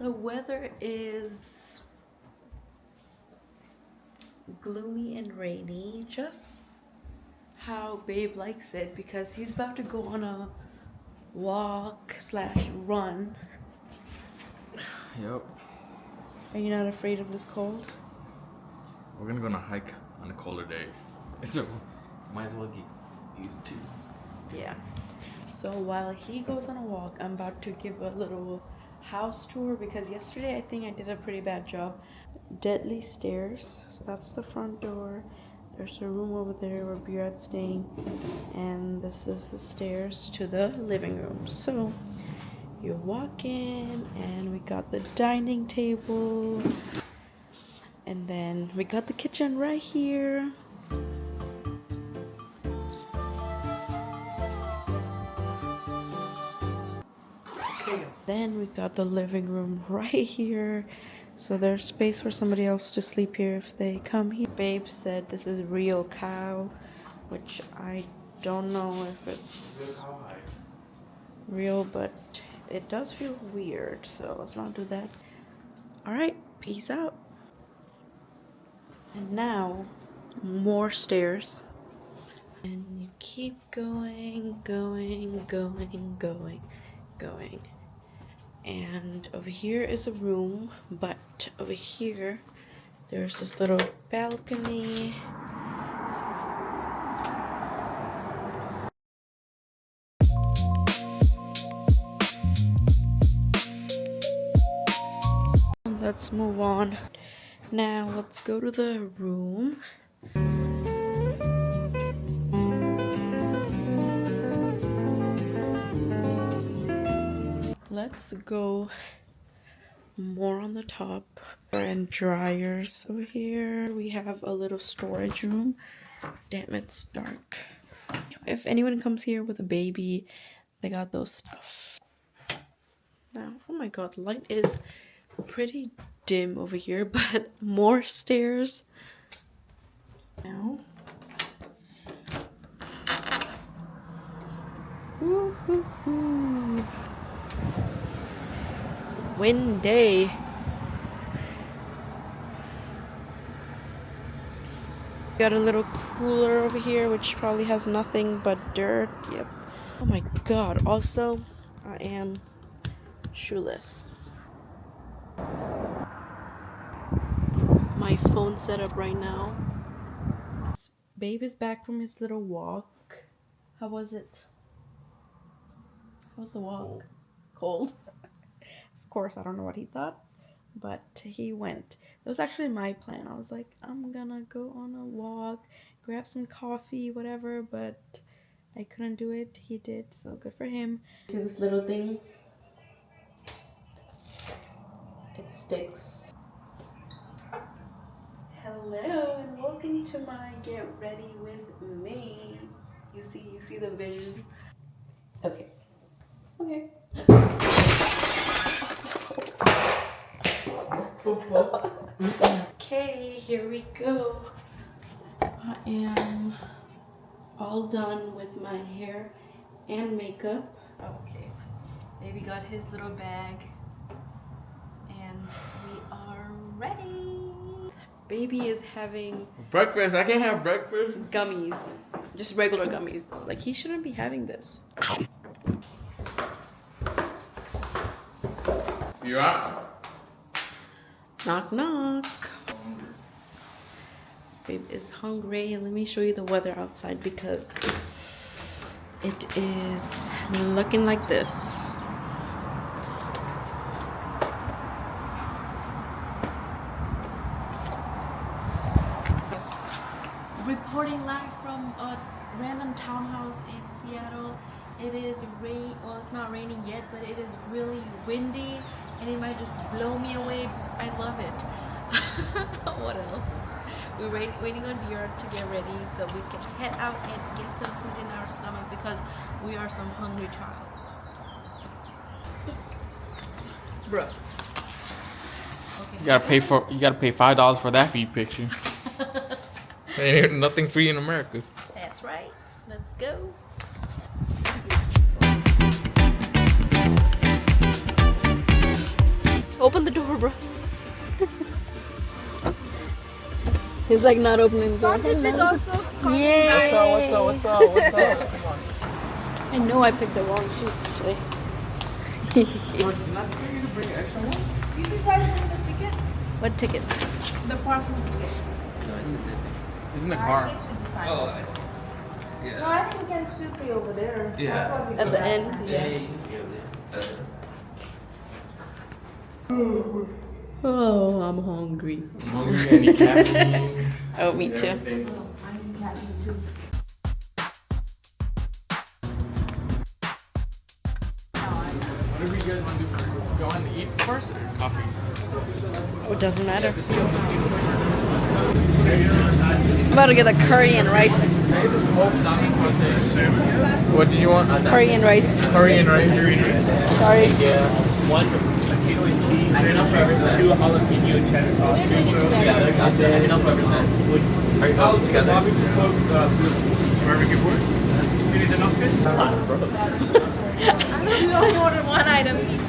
The weather is gloomy and rainy, just how Babe likes it, because he's about to go on a walk slash run. Yep. Are you not afraid of this cold? We're gonna go on a hike on a colder day. So might as well get used to. Yeah. So while he goes on a walk, I'm about to give a little house tour, because yesterday I think I did a pretty bad job. Deadly stairs. So that's the front door. There's a room over there where Burat's staying, and this is the stairs to the living room. So you walk in, and we got the dining table, and then we got the kitchen right here. Then we got the living room right here, so there's space for somebody else to sleep here if they come here. Babe said this is real cow, which I don't know if it's real, but it does feel weird, so let's not do that. All right, peace out. And now more stairs, and you keep going, and over here is a room, but over here there's this little balcony. Let's move on. Now let's go to the room. Let's go more on the top. And dryers over here. We have a little storage room. Damn, it's dark. If anyone comes here with a baby, they got those stuff. Now, oh my god, light is pretty dim over here, but more stairs. Now. Woo-hoo-hoo. Windy. Got a little cooler over here, which probably has nothing but dirt. Yep. Oh my god. Also, I am shoeless. My phone setup right now. Babe is back from his little walk. How was it? How was the walk? Cold. Of course, I don't know what he thought, but he went. That was actually my plan. I was like, I'm gonna go on a walk, grab some coffee, whatever, but I couldn't do it. He did, so good for him. See this little thing? It sticks. Hello and welcome to my Get Ready With Me. You see the vision? Okay. Okay, here we go. I am all done with my hair and makeup. Okay, baby got his little bag and we are ready. Baby is having Breakfast. I can't have breakfast. Gummies, just regular gummies. Like, he shouldn't be having this. You out? Knock knock. Babe is hungry. Let me show you the weather outside, because it is looking like this. Reporting live from a random townhouse in Seattle. It is rain. Well, it's not raining yet, but it is really windy, and it might just blow me away. I love it. What else? We're waiting on Burat to get ready so we can head out and get some food in our stomach, because we are some hungry child. Bro. Okay. You gotta pay $5 for that feed picture. Ain't nothing free in America. That's right. Let's go. Open the door, bro. He's like not opening the door. Hello. Yay! What's up? I know I picked the wrong shoes today. Not tell you to bring extra one? You guys bring the ticket? What ticket? The parking ticket. No, it's in the car. I think it should be fine. Oh, No, yeah. I think we can still pay over there. Yeah. That's what we At did the last end? time. Oh, I'm hungry. Hungry, any caffeine? Oh, me too. I need caffeine too. What do you guys want to do first? Go on and eat first or coffee? It doesn't matter. I'm about to get the curry and rice. What did you want? Curry and rice. Curry and rice. Sorry. Yeah, one potato and cheese, and then 2 jalapeno and cheddar sauce. And then are you all together? Barbecue pork. You need the noskis? We only ordered one item each.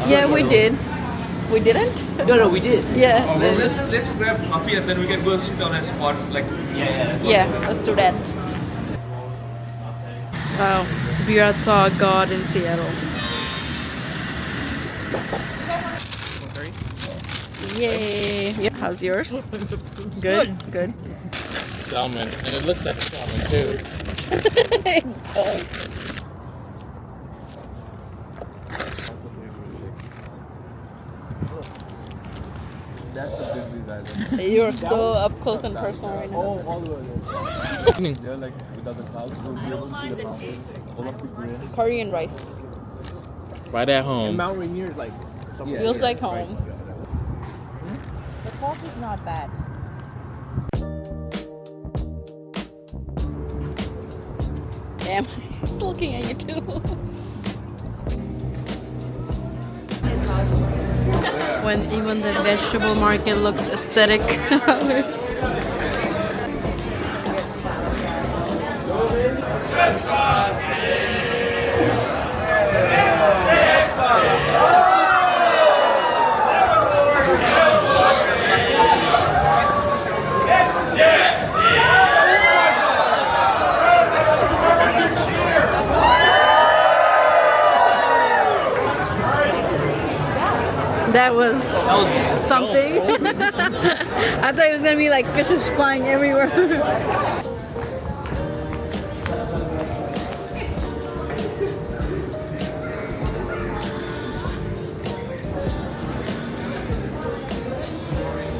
Yeah, we did. We didn't? No, we did. Yeah. Let's grab coffee and then we can go sit on a spot like Yeah, let's do that. Wow, we saw God in Seattle. Yay! Yeah, how's yours? Good. Good. Salmon. And it looks like salmon too. That's a good design. You're so up close and personal right now. All the way there. Yeah, like without the clouds, we'll be able to see the mountains. All of the green. Curry and rice. Right at home. Mount Rainier is like something. Feels like home. The coffee's not bad. Damn, he's looking at you too. When even the vegetable market looks aesthetic. That was something. I thought it was gonna be like fishes flying everywhere.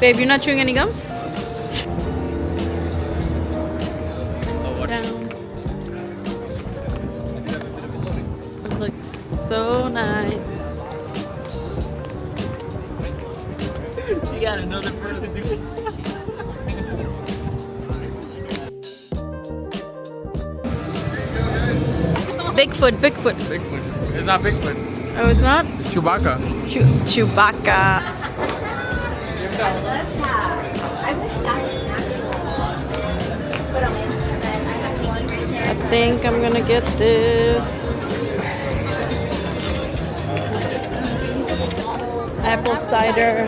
Babe, you're not chewing any gum? Down. It looks so nice. you got another person. Bigfoot. Bigfoot. It's not Bigfoot. Oh, it's not? It's Chewbacca. Chewbacca. I wish that was natural. But I'm instead, I have one right I there. think I'm gonna get this. Apple cider.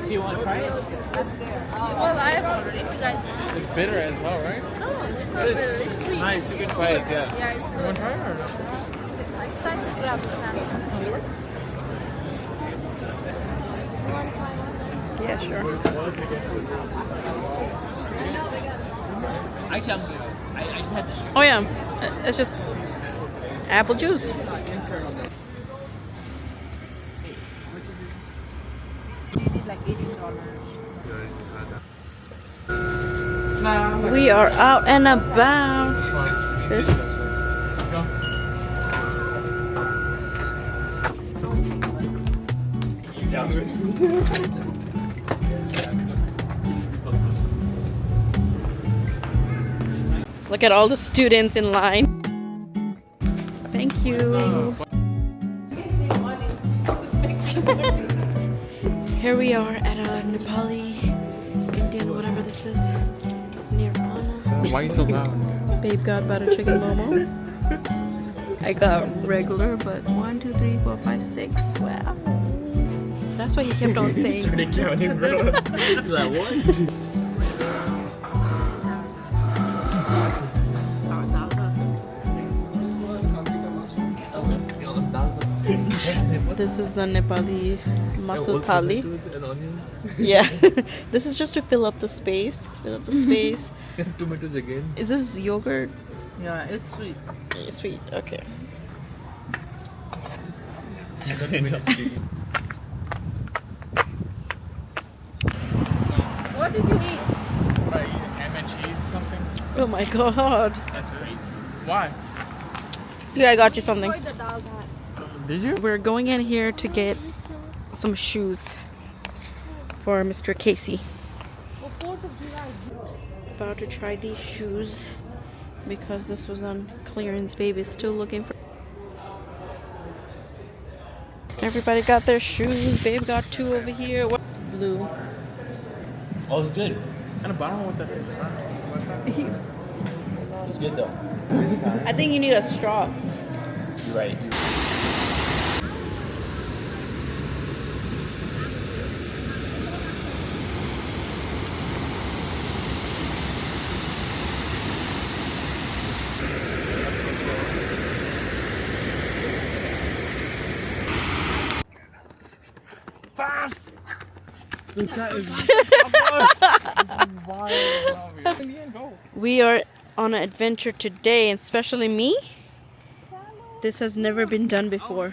Do you want to try it? Well, I have already. It's bitter as well, right? No, it's not bitter. It's sweet. Nice, you can try it, yeah. Yeah, it's You good. want to try it or no? Yeah, sure. Actually, I just had this. Oh yeah, it's just apple juice. Like $18. We are out and about. Look at all the students in line. Thank you. Here we are at a Nepali, Indian, whatever this is, Nirvana. Why are you so loud? Babe got butter chicken momo. I got regular, but 1, 2, 3, 4, 5, 6. Wow. That's what he kept on saying. Started counting, bro. Like what? This is the Nepali muscle thali. Yeah, this is just to fill up the space. Fill up the space. Tomatoes again. Is this yogurt? Yeah, it's sweet. It's sweet. Okay. What did you eat? Right, ham and cheese, something. Oh my god. That's it. Why? Yeah, I got you something. Where the dog at? Did you? We're going in here to get some shoes for Mr. Casey. Well, 4th of July. About to try these shoes because this was on clearance. Babe is still looking for. Everybody got their shoes. Babe got 2 over here. What's blue? Oh, it's good. And I don't know what that is. It's good though. I think you need a straw. You're right. Fast! This guy is We are on an adventure today, and especially me. This has never been done before.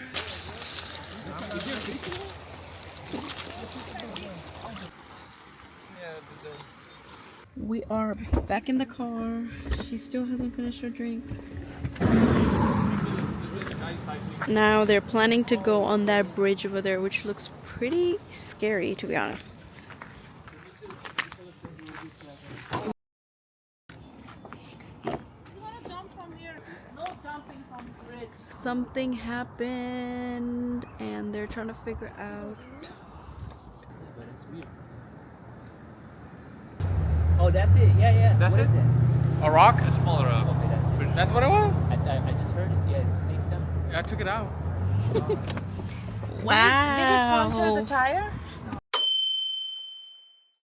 We are back in the car. She still hasn't finished her drink. Now they're planning to go on that bridge over there, which looks pretty scary, to be honest. Something happened and they're trying to figure out. Oh, that's it. Yeah. That's What it? is it? A rock? A smaller rock. Okay, that's it. That's what it was? I just heard it. Yeah, it's the same sound. I took it out. Wow. Did it puncture the tire?